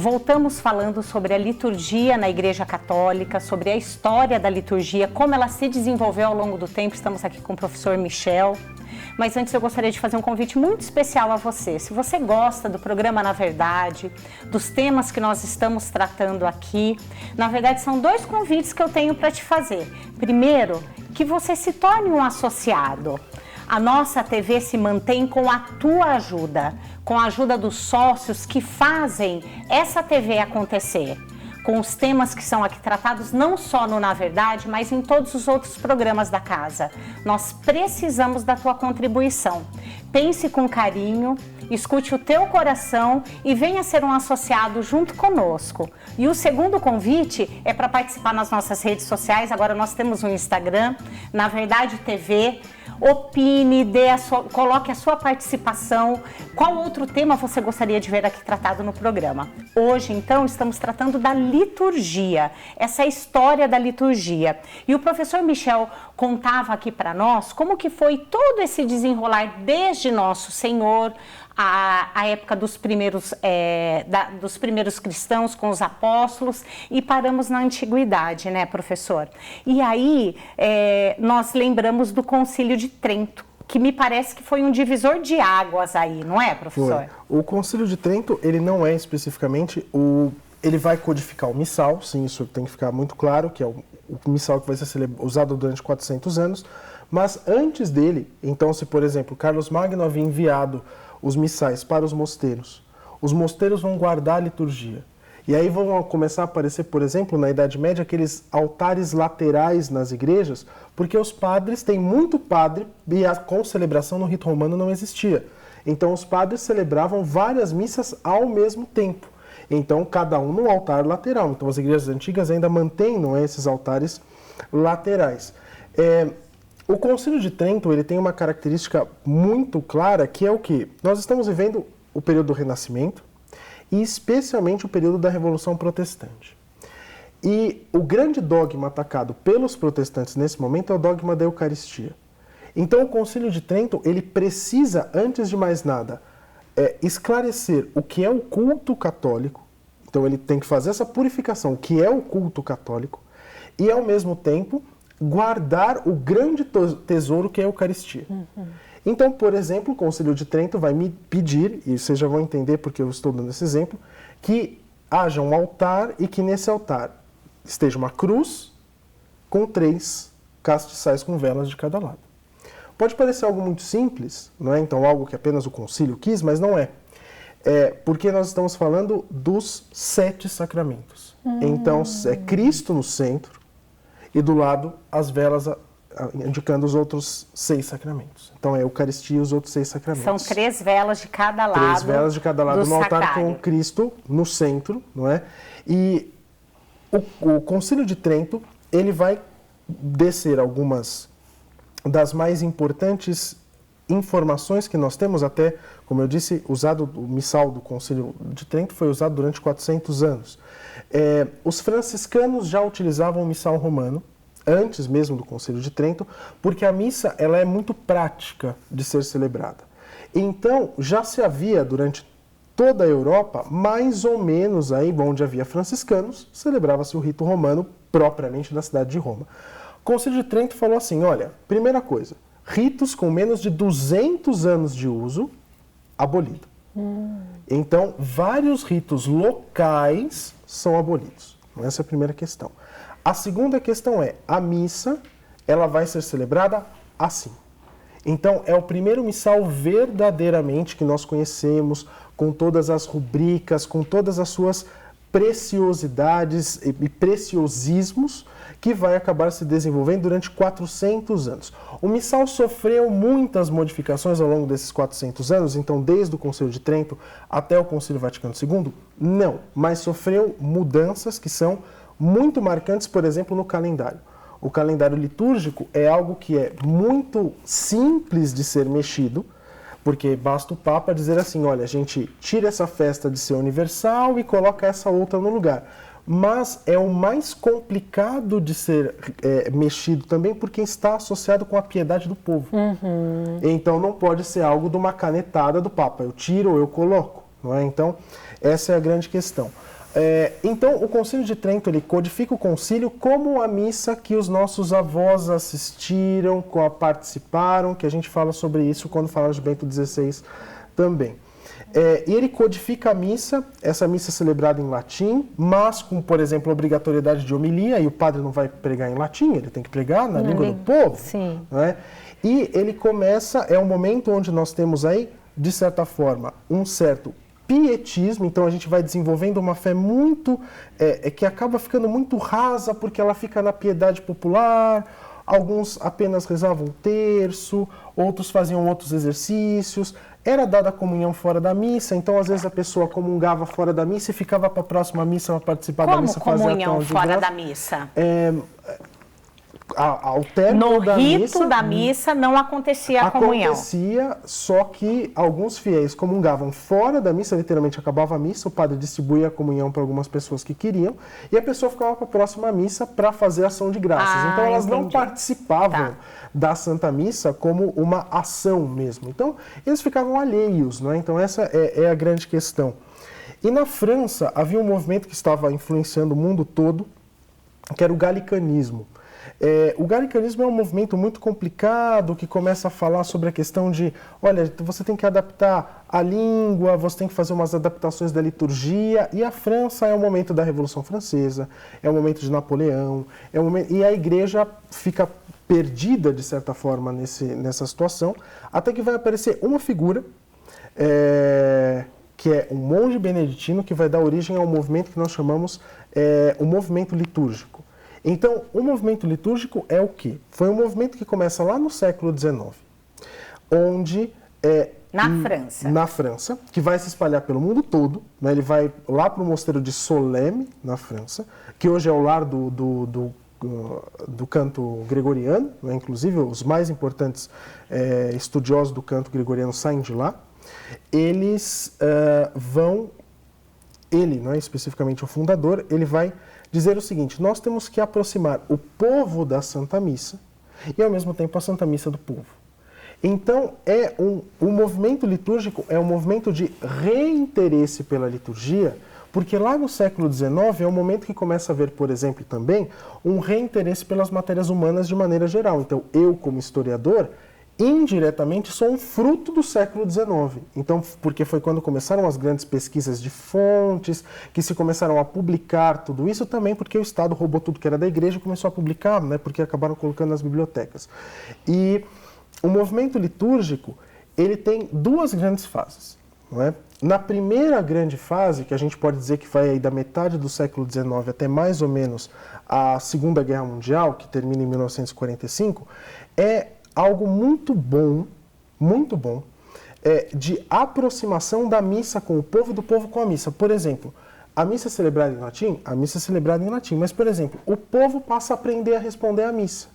Voltamos falando sobre a liturgia na Igreja Católica, sobre a história da liturgia, como ela se desenvolveu ao longo do tempo. Estamos aqui com o professor Michel. Mas antes eu gostaria de fazer um convite muito especial a você. Se você gosta do programa Na Verdade, dos temas que nós estamos tratando aqui, na verdade são 2 convites que eu tenho para te fazer. Primeiro, que você se torne um associado. A nossa TV se mantém com a tua ajuda, com a ajuda dos sócios que fazem essa TV acontecer, com os temas que são aqui tratados não só no Na Verdade, mas em todos os outros programas da casa. Nós precisamos da tua contribuição. Pense com carinho, escute o teu coração e venha ser um associado junto conosco. E o segundo convite é para participar nas nossas redes sociais. Agora nós temos um Instagram, Na Verdade TV. Opine, coloque a sua participação. Qual outro tema você gostaria de ver aqui tratado no programa? Hoje, então, estamos tratando da liturgia, essa história da liturgia. E o professor Michel contava aqui para nós como que foi todo esse desenrolar desde Nosso Senhor, a época dos primeiros cristãos com os apóstolos, e paramos na antiguidade, né, professor? E aí nós lembramos do Concílio de Trento, que me parece que foi um divisor de águas aí, não é, professor? Foi. O Concílio de Trento, ele não é especificamente ele vai codificar o missal, sim, isso tem que ficar muito claro, que é o missal que vai ser usado durante 400 anos, mas antes dele, então se, por exemplo, Carlos Magno havia enviado os missais para os mosteiros vão guardar a liturgia. E aí vão começar a aparecer, por exemplo, na Idade Média, aqueles altares laterais nas igrejas, porque os padres, tem muito padre, e a concelebração no rito romano não existia. Então os padres celebravam várias missas ao mesmo tempo. Então cada um no altar lateral. Então as igrejas antigas ainda mantêm, não é, esses altares laterais. O Concílio de Trento, ele tem uma característica muito clara, que é o quê? Nós estamos vivendo o período do Renascimento e especialmente o período da Revolução Protestante. E o grande dogma atacado pelos protestantes nesse momento é o dogma da Eucaristia. Então o Concílio de Trento, ele precisa, antes de mais nada, esclarecer o que é o culto católico. Então ele tem que fazer essa purificação, o que é o culto católico, e ao mesmo tempo guardar o grande tesouro que é a Eucaristia. Então, por exemplo, o Concílio de Trento vai me pedir, e vocês já vão entender porque eu estou dando esse exemplo, que haja um altar e que nesse altar esteja uma cruz com 3 castiçais com velas de cada lado. Pode parecer algo muito simples, não é? Então algo que apenas o concílio quis, mas não é. Porque nós estamos falando dos 7 sacramentos. Então é Cristo no centro, e do lado as velas indicando os outros 6 sacramentos. Então é a Eucaristia e os outros 6 sacramentos. São 3 velas de cada lado. 3 velas de cada lado no altar sacrário, com Cristo no centro, não é? E o Concílio de Trento, ele vai descer algumas das mais importantes informações que nós temos, até, como eu disse, o missal do Concílio de Trento foi usado durante 400 anos. Os franciscanos já utilizavam o missal romano, antes mesmo do Concílio de Trento, porque a missa ela é muito prática de ser celebrada. Então, já se havia, durante toda a Europa, mais ou menos aí, onde havia franciscanos, celebrava-se o rito romano propriamente na cidade de Roma. O Concílio de Trento falou assim, olha, primeira coisa, ritos com menos de 200 anos de uso, abolido. Então, vários ritos locais são abolidos. Essa é a primeira questão. A segunda questão é, a missa, ela vai ser celebrada assim. Então, é o primeiro missal verdadeiramente que nós conhecemos, com todas as rubricas, com todas as suas preciosidades e preciosismos, que vai acabar se desenvolvendo durante 400 anos. O missal sofreu muitas modificações ao longo desses 400 anos, então desde o Concílio de Trento até o Concílio Vaticano II? Não, mas sofreu mudanças que são muito marcantes, por exemplo, no calendário. O calendário litúrgico é algo que é muito simples de ser mexido, porque basta o Papa dizer assim, olha, a gente tira essa festa de ser universal e coloca essa outra no lugar. Mas é o mais complicado de ser mexido também porque está associado com a piedade do povo. Então não pode ser algo de uma canetada do Papa, eu tiro ou eu coloco. Não é? Então, Essa é a grande questão. Então, o Concílio de Trento ele codifica o concílio como a missa que os nossos avós assistiram, participaram, que a gente fala sobre isso quando fala de Bento XVI também. E ele codifica a missa, essa missa celebrada em latim, mas com, por exemplo, a obrigatoriedade de homilia, e o padre não vai pregar em latim, ele tem que pregar na língua do povo. Sim. Né? E ele começa, é um momento onde nós temos aí, de certa forma, um certo pietismo, então a gente vai desenvolvendo uma fé muito, que acaba ficando muito rasa, porque ela fica na piedade popular. Alguns apenas rezavam o terço, outros faziam outros exercícios. Era dada a comunhão fora da missa, então às vezes a pessoa comungava fora da missa e ficava para a próxima missa para participar da missa. Como comunhão fora da missa? Ao término no rito da missa não acontecia a comunhão. Acontecia, só que alguns fiéis comungavam fora da missa, literalmente acabava a missa, o padre distribuía a comunhão para algumas pessoas que queriam, e a pessoa ficava para a próxima missa para fazer ação de graças. Então elas não participavam da Santa Missa como uma ação mesmo. Então eles ficavam alheios, né? Então essa é a grande questão. E na França havia um movimento que estava influenciando o mundo todo, que era o galicanismo. O galicanismo é um movimento muito complicado que começa a falar sobre a questão de, olha, você tem que adaptar a língua, você tem que fazer umas adaptações da liturgia, e a França é o momento da Revolução Francesa, é o momento de Napoleão, e a igreja fica perdida, de certa forma, nessa situação, até que vai aparecer uma figura, que é um monge beneditino, que vai dar origem ao movimento que nós chamamos o movimento litúrgico. Então, o movimento litúrgico é o quê? Foi um movimento que começa lá no século XIX, onde... Na França, que vai se espalhar pelo mundo todo, né? Ele vai lá para o mosteiro de Solesmes, na França, que hoje é o lar do canto gregoriano, né? Inclusive os mais importantes estudiosos do canto gregoriano saem de lá. Eles ele, não é especificamente o fundador, ele vai dizer o seguinte: nós temos que aproximar o povo da Santa Missa e, ao mesmo tempo, a Santa Missa do povo. Então, o movimento litúrgico é um movimento de reinteresse pela liturgia, porque lá no século XIX é um momento que começa a haver, por exemplo, também um reinteresse pelas matérias humanas de maneira geral. Então, eu, como historiador, indiretamente sou um fruto do século XIX. Então, porque foi quando começaram as grandes pesquisas de fontes, que se começaram a publicar tudo isso, também porque o Estado roubou tudo que era da igreja e começou a publicar, né, porque acabaram colocando nas bibliotecas. E o movimento litúrgico, ele tem duas grandes fases, não é? Na primeira grande fase, que a gente pode dizer que vai aí da metade do século XIX até mais ou menos a Segunda Guerra Mundial, que termina em 1945, é algo muito bom, de aproximação da missa com o povo e do povo com a missa. Por exemplo, a missa é celebrada em latim? A missa é celebrada em latim, mas, por exemplo, o povo passa a aprender a responder à missa.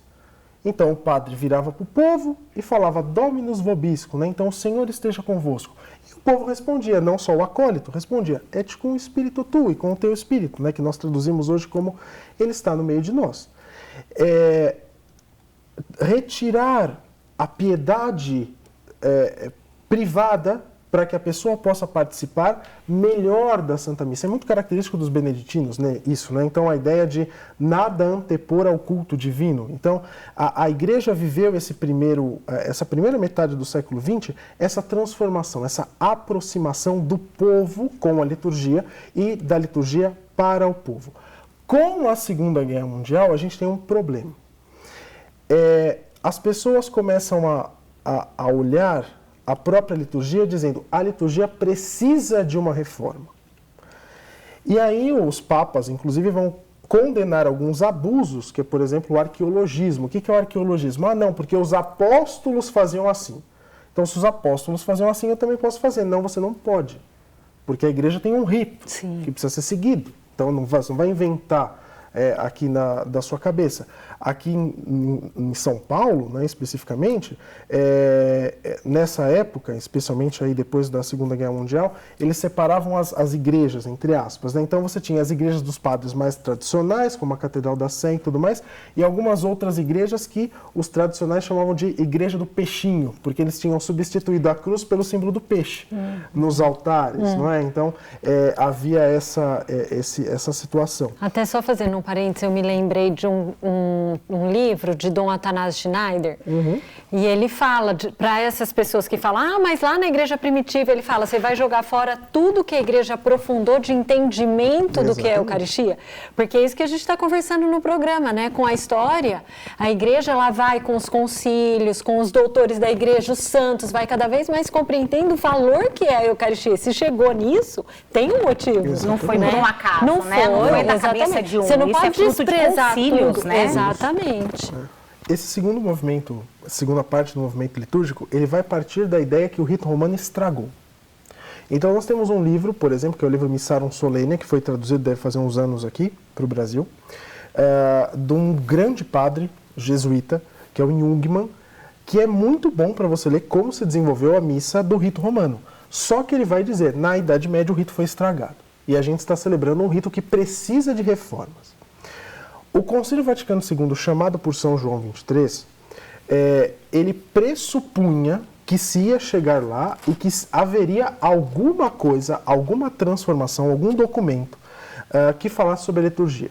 Então, o padre virava para o povo e falava Dominus vobiscum, né? Então, o Senhor esteja convosco. E o povo respondia, não só o acólito, respondia, et cum spiritu tui, com o teu espírito, né? Que nós traduzimos hoje como ele está no meio de nós. Retirar a piedade privada para que a pessoa possa participar melhor da Santa Missa. É muito característico dos beneditinos, né, isso, né? Então, a ideia de nada antepor ao culto divino. Então, a igreja viveu essa primeira metade do século XX, essa transformação, essa aproximação do povo com a liturgia e da liturgia para o povo. Com a Segunda Guerra Mundial, a gente tem um problema. As pessoas começam a olhar a própria liturgia dizendo a liturgia precisa de uma reforma. E aí os papas, inclusive, vão condenar alguns abusos, que é, por exemplo, o arqueologismo. O que é o arqueologismo? Ah, não, porque os apóstolos faziam assim. Então, se os apóstolos faziam assim, eu também posso fazer. Não, você não pode. Porque a igreja tem um rito que precisa ser seguido. Então, não vai inventar aqui da sua cabeça. Aqui em São Paulo, né, especificamente, nessa época, especialmente aí depois da Segunda Guerra Mundial, eles separavam as igrejas, entre aspas, né? Então você tinha as igrejas dos padres mais tradicionais, como a Catedral da Sé e tudo mais, e algumas outras igrejas que os tradicionais chamavam de Igreja do Peixinho, porque eles tinham substituído a cruz pelo símbolo do peixe nos altares, não é? Então havia essa situação. Até só fazendo um parênteses, eu me lembrei de um livro de Dom Atanásio Schneider, e ele fala para essas pessoas que falam, mas lá na igreja primitiva, ele fala, você vai jogar fora tudo que a igreja aprofundou de entendimento do que é a Eucaristia, porque é isso que a gente está conversando no programa, né? Com a história, a igreja lá vai com os concílios, com os doutores da igreja, os santos, vai cada vez mais compreendendo o valor que é a Eucaristia. Se chegou nisso, tem um motivo. Exatamente. Não foi por um acaso, não né? Não foi da cabeça de um. Você não Isso pode desprezar tudo, né? Exatamente. Esse segundo movimento, a segunda parte do movimento litúrgico, ele vai partir da ideia que o rito romano estragou. Então nós temos um livro, por exemplo, que é o livro Missarum Solene, que foi traduzido, deve fazer uns anos aqui, para o Brasil, de um grande padre jesuíta, que é o Jungmann, que é muito bom para você ler como se desenvolveu a missa do rito romano. Só que ele vai dizer, na Idade Média o rito foi estragado. E a gente está celebrando um rito que precisa de reformas. O Concílio Vaticano II, chamado por São João XXIII, ele pressupunha que se ia chegar lá e que haveria alguma coisa, alguma transformação, algum documento que falasse sobre a liturgia.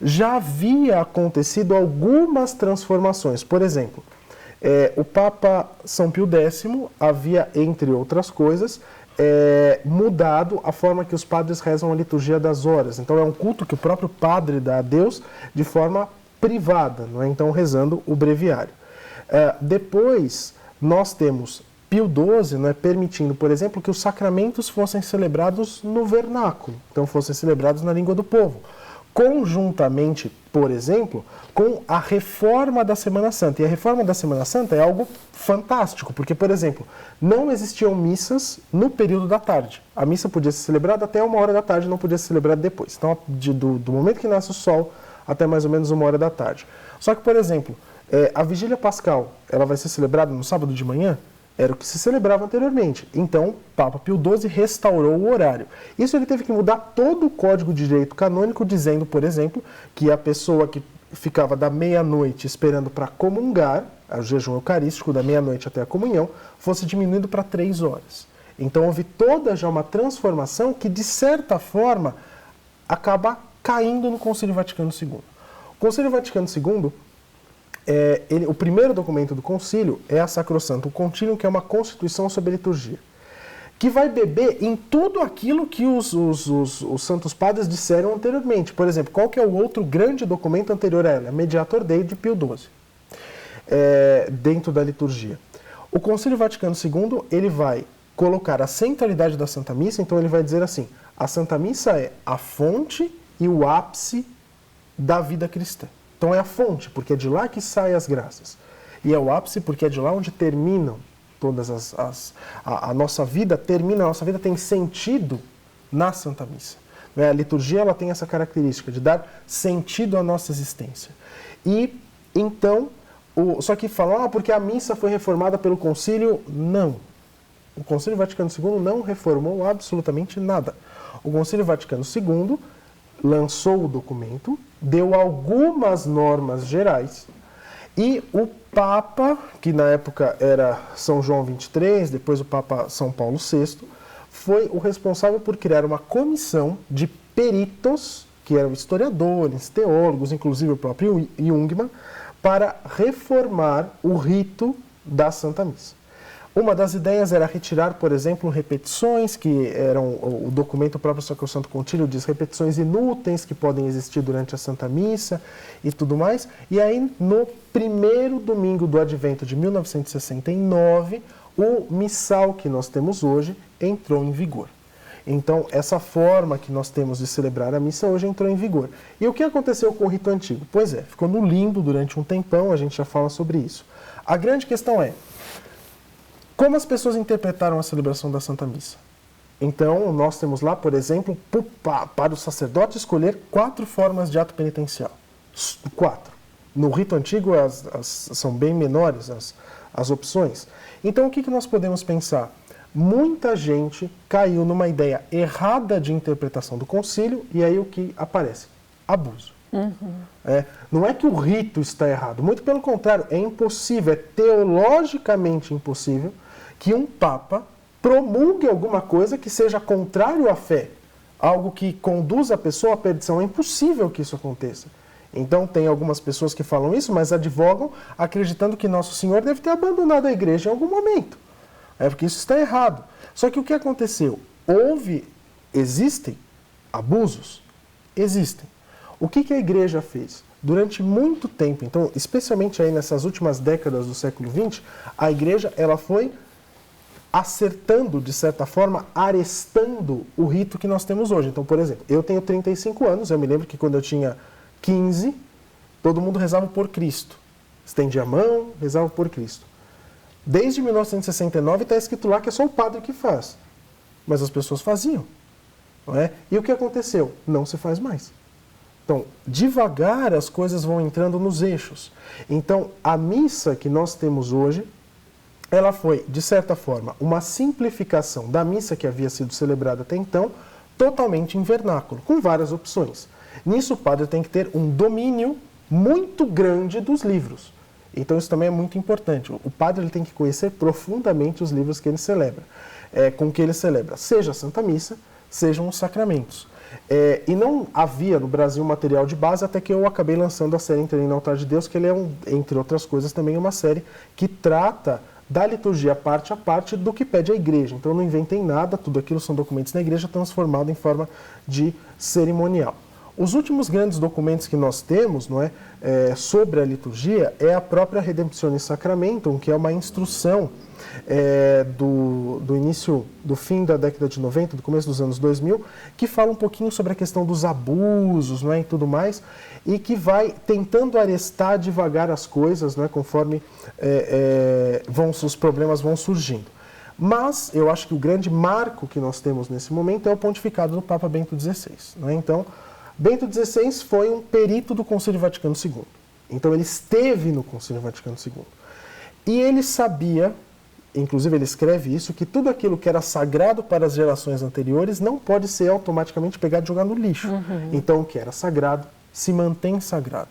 Já havia acontecido algumas transformações. Por exemplo, o Papa São Pio X havia, entre outras coisas, mudado a forma que os padres rezam a liturgia das horas. Então é um culto que o próprio padre dá a Deus de forma privada, não é? Então rezando o breviário. Depois nós temos Pio XII, não é, permitindo, por exemplo, que os sacramentos fossem celebrados no vernáculo, então fossem celebrados na língua do povo. Conjuntamente, por exemplo, com a reforma da Semana Santa. E a reforma da Semana Santa é algo fantástico, porque, por exemplo, não existiam missas no período da tarde. A missa podia ser celebrada até 1h da tarde, não podia ser celebrada depois. Então, do momento que nasce o sol até mais ou menos 1h da tarde. Só que, por exemplo, a Vigília Pascal, ela vai ser celebrada no sábado de manhã? Era o que se celebrava anteriormente. Então, Papa Pio XII restaurou o horário. Isso ele teve que mudar todo o Código de Direito Canônico, dizendo, por exemplo, que a pessoa que ficava da meia-noite esperando para comungar, o jejum eucarístico da meia-noite até a comunhão, fosse diminuído para 3 horas. Então, houve toda já uma transformação que, de certa forma, acaba caindo no Concílio Vaticano II. O Concílio Vaticano II, o primeiro documento do concílio é a Sacrosantum Concilium, que é uma constituição sobre a liturgia, que vai beber em tudo aquilo que os santos padres disseram anteriormente. Por exemplo, qual que é o outro grande documento anterior a ela? Mediator Dei de Pio XII, dentro da liturgia. O Concílio Vaticano II, ele vai colocar a centralidade da Santa Missa, então ele vai dizer assim, a Santa Missa é a fonte e o ápice da vida cristã. Então é a fonte, porque é de lá que saem as graças. E é o ápice, porque é de lá onde terminam todas a nossa vida termina, a nossa vida tem sentido na Santa Missa. A liturgia ela tem essa característica de dar sentido à nossa existência. E então, só que falam, porque a missa foi reformada pelo concílio, não. O Concílio Vaticano II não reformou absolutamente nada. O Concílio Vaticano II lançou o documento, deu algumas normas gerais, e o Papa, que na época era São João XXIII, depois o Papa São Paulo VI, foi o responsável por criar uma comissão de peritos, que eram historiadores, teólogos, inclusive o próprio Jungmann, para reformar o rito da Santa Missa. Uma das ideias era retirar, por exemplo, repetições, que eram, o documento próprio Sacrosanto Concílio diz repetições inúteis que podem existir durante a Santa Missa e tudo mais. E aí, no primeiro domingo do Advento de 1969, o missal que nós temos hoje entrou em vigor. Então, essa forma que nós temos de celebrar a missa hoje entrou em vigor. E o que aconteceu com o rito antigo? Pois ficou no limbo durante um tempão, a gente já fala sobre isso. A grande questão é, como as pessoas interpretaram a celebração da Santa Missa? Então, nós temos lá, por exemplo, para o sacerdote escolher 4 formas de ato penitencial. 4. No rito antigo, são bem menores as opções. Então, o que nós podemos pensar? Muita gente caiu numa ideia errada de interpretação do concílio, e aí o que aparece? Abuso. Não é que o rito está errado, muito pelo contrário, é impossível, é teologicamente impossível que um papa promulgue alguma coisa que seja contrário à fé, algo que conduza a pessoa à perdição. É impossível que isso aconteça. Então tem algumas pessoas que falam isso, mas advogam acreditando que Nosso Senhor deve ter abandonado a igreja em algum momento. Porque isso está errado. Só que o que aconteceu? Existem abusos? Existem. O que a igreja fez? Durante muito tempo, então, especialmente aí nessas últimas décadas do século XX, a igreja ela foi acertando, de certa forma, arestando o rito que nós temos hoje. Então, por exemplo, eu tenho 35 anos, eu me lembro que quando eu tinha 15, todo mundo rezava por Cristo. Estendia a mão, rezava por Cristo. Desde 1969 está escrito lá que é só o padre que faz. Mas as pessoas faziam. Não é? E o que aconteceu? Não se faz mais. Então, devagar as coisas vão entrando nos eixos. Então, a missa que nós temos hoje, ela foi, de certa forma, uma simplificação da missa que havia sido celebrada até então, totalmente em vernáculo, com várias opções. Nisso, o padre tem que ter um domínio muito grande dos livros. Então, isso também é muito importante. O padre ele tem que conhecer profundamente os livros que ele celebra, com que ele celebra, seja a Santa Missa, sejam os sacramentos. E não havia no Brasil material de base até que eu acabei lançando a série Entrei no Altar de Deus, que ele é, entre outras coisas, também uma série que trata da liturgia parte a parte do que pede a igreja. Então, eu não inventei nada, tudo aquilo são documentos da igreja transformado em forma de cerimonial. Os últimos grandes documentos que nós temos, não é, sobre a liturgia é a própria Redemptionis Sacramentum, que é uma instrução do início, do fim da década de 90, do começo dos anos 2000, que fala um pouquinho sobre a questão dos abusos, não é, e tudo mais, e que vai tentando arestar devagar as coisas, não é, conforme os problemas vão surgindo. Mas eu acho que o grande marco que nós temos nesse momento é o pontificado do Papa Bento XVI. Não é? Então, Bento XVI foi um perito do Concílio Vaticano II. Então ele esteve no Concílio Vaticano II. E ele sabia, inclusive ele escreve isso, que tudo aquilo que era sagrado para as gerações anteriores não pode ser automaticamente pegado e jogado no lixo. Então o que era sagrado se mantém sagrado.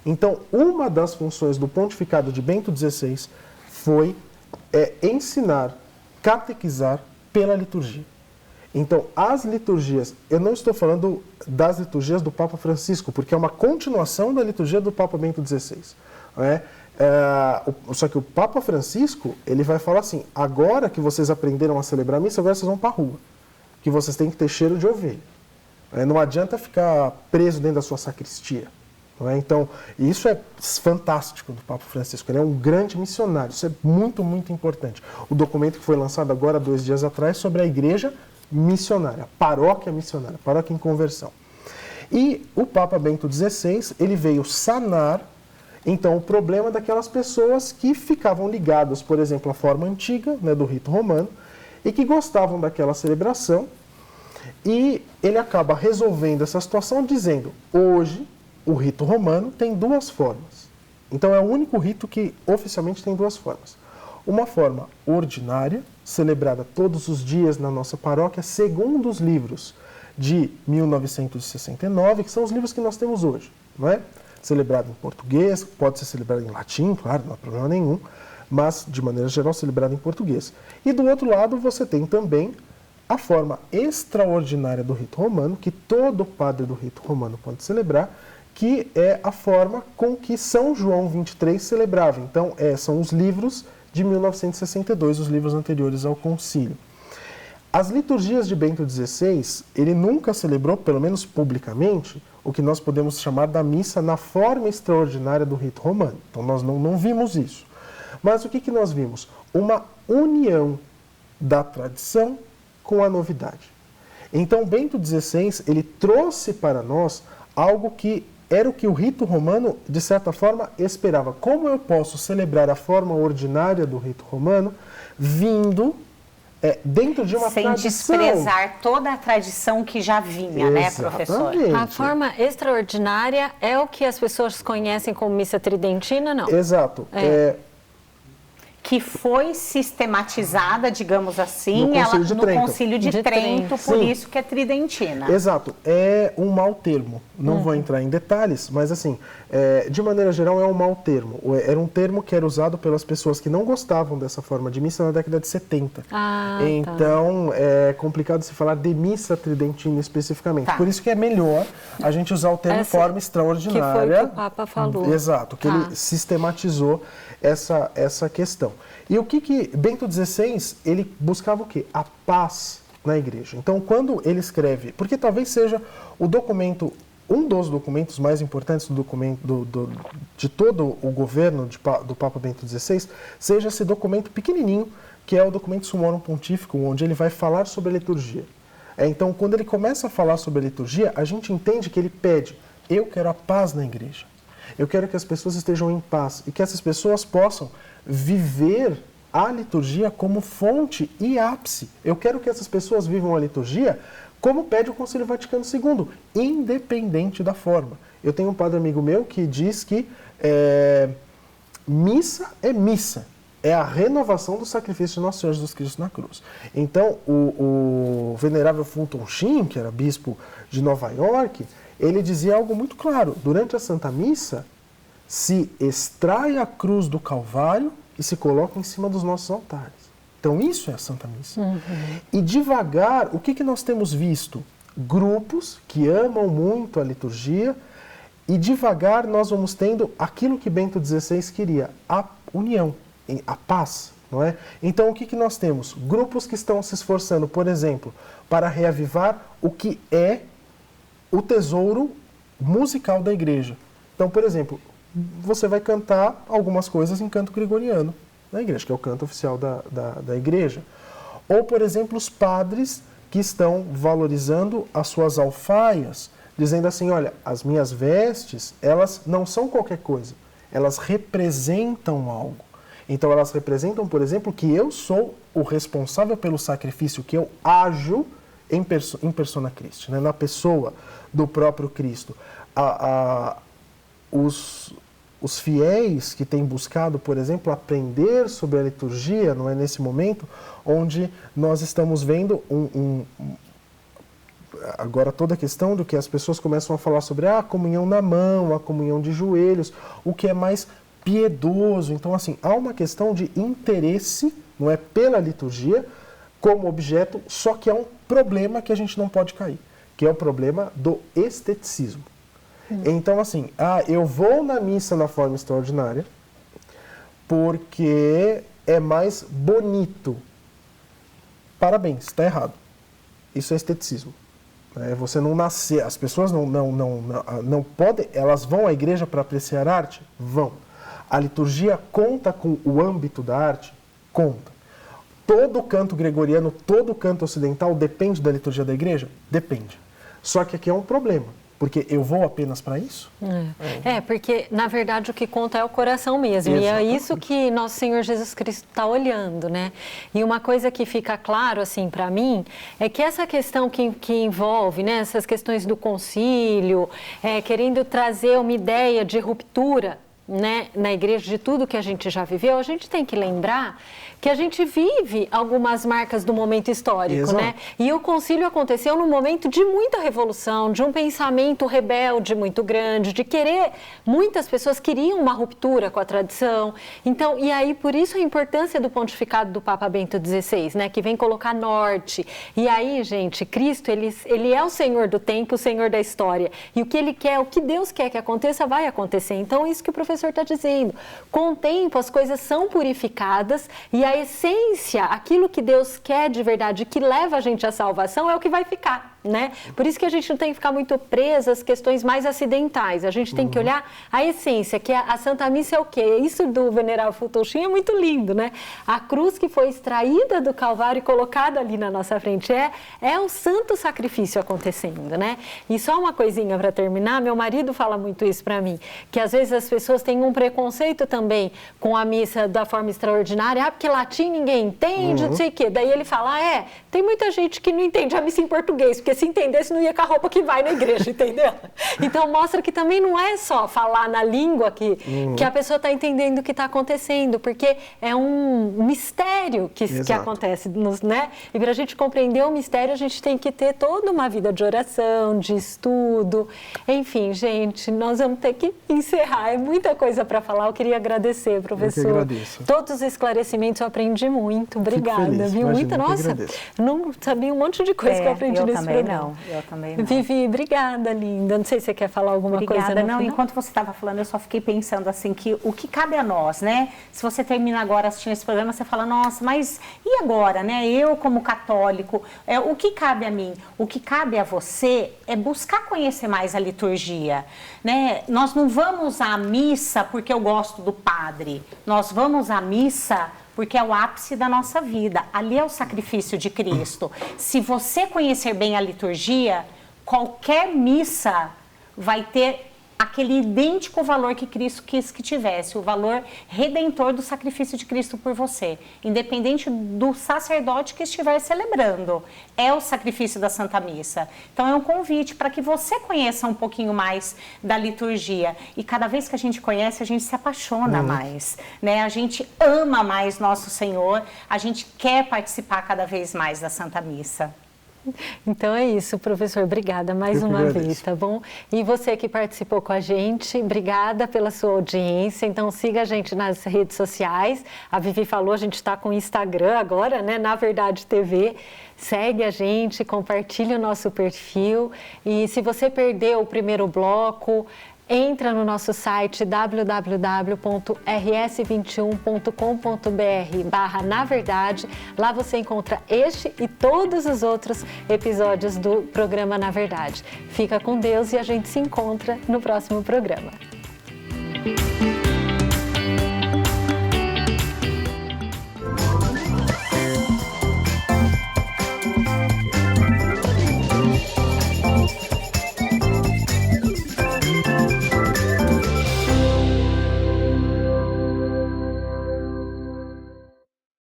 Então uma das funções do pontificado de Bento XVI foi ensinar, catequizar pela liturgia. Então, as liturgias, eu não estou falando das liturgias do Papa Francisco, porque é uma continuação da liturgia do Papa Bento XVI. Não é? Só que o Papa Francisco, ele vai falar assim, agora que vocês aprenderam a celebrar a missa, agora vocês vão para a rua, que vocês têm que ter cheiro de ovelha. Não adianta ficar preso dentro da sua sacristia. Não é? Então, isso é fantástico do Papa Francisco, ele é um grande missionário, isso é muito, muito importante. O documento que foi lançado agora, 2 dias atrás, sobre a igreja missionária, paróquia missionária, paróquia em conversão. E o Papa Bento XVI, ele veio sanar, então, o problema daquelas pessoas que ficavam ligadas, por exemplo, à forma antiga, né, do rito romano, e que gostavam daquela celebração, e ele acaba resolvendo essa situação dizendo, hoje, o rito romano tem 2 formas. Então, é o único rito que oficialmente tem 2 formas. Uma forma ordinária, celebrada todos os dias na nossa paróquia, segundo os livros de 1969, que são os livros que nós temos hoje, não é? Celebrado em português, pode ser celebrado em latim, claro, não há problema nenhum, mas, de maneira geral, celebrado em português. E do outro lado, você tem também a forma extraordinária do rito romano, que todo padre do rito romano pode celebrar, que é a forma com que São João XXIII celebrava. Então, são os livros de 1962, os livros anteriores ao concílio. As liturgias de Bento XVI, ele nunca celebrou, pelo menos publicamente, o que nós podemos chamar da missa na forma extraordinária do rito romano. Então nós não vimos isso. Mas o que nós vimos? Uma união da tradição com a novidade. Então Bento XVI, ele trouxe para nós algo que era o que o rito romano, de certa forma, esperava. Como eu posso celebrar a forma ordinária do rito romano, vindo dentro de uma sem tradição. desprezar toda a tradição que já vinha, né, professor? A forma extraordinária é o que as pessoas conhecem como missa tridentina, não? Exato. Que foi sistematizada, digamos assim, no Concílio de Trento, por Sim. isso que é tridentina. Exato. É um mau termo. Não vou entrar em detalhes, mas assim, de maneira geral é um mau termo. Era um termo que era usado pelas pessoas que não gostavam dessa forma de missa na década de 70. Então, é complicado se falar de missa tridentina especificamente. Tá. Por isso que é melhor a gente usar o termo forma extraordinária. Que foi o que o Papa falou. Exato, que ele sistematizou essa questão. E o que Bento XVI, ele buscava o quê? A paz na igreja. Então, quando ele escreve, porque talvez seja o documento, um dos documentos mais importantes de todo o governo do Papa Bento XVI, seja esse documento pequenininho, que é o documento Summorum Pontificum, onde ele vai falar sobre a liturgia. Então, quando ele começa a falar sobre a liturgia, a gente entende que ele pede, eu quero a paz na igreja. Eu quero que as pessoas estejam em paz e que essas pessoas possam viver a liturgia como fonte e ápice. Eu quero que essas pessoas vivam a liturgia como pede o Concílio Vaticano II, independente da forma. Eu tenho um padre amigo meu que diz que missa é missa. É a renovação do sacrifício de Nosso Senhor Jesus Cristo na cruz. Então, o venerável Fulton Sheen, que era bispo de Nova York, ele dizia algo muito claro. Durante a Santa Missa, se extrai a cruz do Calvário e se coloca em cima dos nossos altares. Então, isso é a Santa Missa. E devagar, o que nós temos visto? Grupos que amam muito a liturgia e devagar nós vamos tendo aquilo que Bento XVI queria, a união, a paz. Não é? Então, o que nós temos? Grupos que estão se esforçando, por exemplo, para reavivar o que é o tesouro musical da igreja. Então, por exemplo, você vai cantar algumas coisas em canto gregoriano na igreja, que é o canto oficial da igreja. Ou, por exemplo, os padres que estão valorizando as suas alfaias, dizendo assim, olha, as minhas vestes, elas não são qualquer coisa, elas representam algo. Então, elas representam, por exemplo, que eu sou o responsável pelo sacrifício, que eu ajo em persona Christi, né? Na pessoa do próprio Cristo. Os fiéis que têm buscado, por exemplo, aprender sobre a liturgia, não é nesse momento, onde nós estamos vendo agora toda a questão do que as pessoas começam a falar sobre a comunhão na mão, a comunhão de joelhos, o que é mais piedoso. Então, assim, há uma questão de interesse, não é, pela liturgia como objeto, só que há um problema que a gente não pode cair, que é o problema do esteticismo. Então, assim, eu vou na missa na forma extraordinária porque é mais bonito. Parabéns, está errado. Isso é esteticismo. Você não nascer, as pessoas não podem, elas vão à igreja para apreciar arte? Vão. A liturgia conta com o âmbito da arte? Conta. Todo o canto gregoriano, todo o canto ocidental depende da liturgia da igreja? Depende. Só que aqui é um problema, porque eu vou apenas para isso? Porque, na verdade, o que conta é o coração mesmo. Exatamente. E é isso que Nosso Senhor Jesus Cristo está olhando, né? E uma coisa que fica claro, assim, para mim, é que essa questão que envolve, né, essas questões do concílio, querendo trazer uma ideia de ruptura, né, na igreja, de tudo que a gente já viveu, a gente tem que lembrar que a gente vive algumas marcas do momento histórico, Exato. né? E o concílio aconteceu num momento de muita revolução, de um pensamento rebelde muito grande, de querer, muitas pessoas queriam uma ruptura com a tradição. Então, e aí por isso a importância do pontificado do Papa Bento XVI, né, que vem colocar norte. E aí, gente, Cristo, ele é o Senhor do tempo, o Senhor da história. E o que ele quer, o que Deus quer que aconteça, vai acontecer. Então, isso que o professor está dizendo. Com o tempo, as coisas são purificadas e a essência, aquilo que Deus quer de verdade, que leva a gente à salvação, é o que vai ficar, né? Por isso que a gente não tem que ficar muito preso às questões mais acidentais. A gente tem que olhar a essência, que a Santa Missa é o quê? Isso do Venerável Futoshim é muito lindo, né? A cruz que foi extraída do Calvário e colocada ali na nossa frente é o santo sacrifício acontecendo, né? E só uma coisinha para terminar, meu marido fala muito isso para mim, que às vezes as pessoas têm um preconceito também com a missa da forma extraordinária, porque latim ninguém entende, não sei o quê. Daí ele fala, tem muita gente que não entende a missa em português, porque se entendesse não ia com a roupa que vai na igreja, entendeu? Então mostra que também não é só falar na língua que a pessoa está entendendo o que está acontecendo, porque é um mistério que acontece, né? E para a gente compreender o mistério, a gente tem que ter toda uma vida de oração, de estudo. Enfim, gente, nós vamos ter que encerrar. É muita coisa para falar. Eu queria agradecer, professor. Eu que agradeço. Todos os esclarecimentos eu aprendi muito. Obrigada, feliz, viu? Imagina, Nossa, não sabia um monte de coisa que eu aprendi nesse programa. Eu também não. Vivi, obrigada, linda. Não sei se você quer falar alguma coisa. Obrigada. Não, enquanto você estava falando, eu só fiquei pensando assim, que o que cabe a nós, né? Se você termina agora assistindo esse programa, você fala, nossa, mas e agora, né? Eu como católico, o que cabe a mim? O que cabe a você é buscar conhecer mais a liturgia, né? Nós não vamos à missa porque eu gosto do padre. Nós vamos à missa porque é o ápice da nossa vida. Ali é o sacrifício de Cristo. Se você conhecer bem a liturgia, qualquer missa vai ter aquele idêntico valor que Cristo quis que tivesse, o valor redentor do sacrifício de Cristo por você, independente do sacerdote que estiver celebrando. É o sacrifício da Santa Missa. Então é um convite para que você conheça um pouquinho mais da liturgia. E cada vez que a gente conhece, a gente se apaixona mais, né? A gente ama mais nosso Senhor, a gente quer participar cada vez mais da Santa Missa. Então é isso, professor. Obrigada mais uma vez, tá bom? E você que participou com a gente, obrigada pela sua audiência. Então siga a gente nas redes sociais. A Vivi falou, a gente está com o Instagram agora, né? Na Verdade TV. Segue a gente, compartilhe o nosso perfil. E se você perdeu o primeiro bloco, entra no nosso site www.rs21.com.br/naverdade. Lá você encontra este e todos os outros episódios do programa Na Verdade. Fica com Deus e a gente se encontra no próximo programa.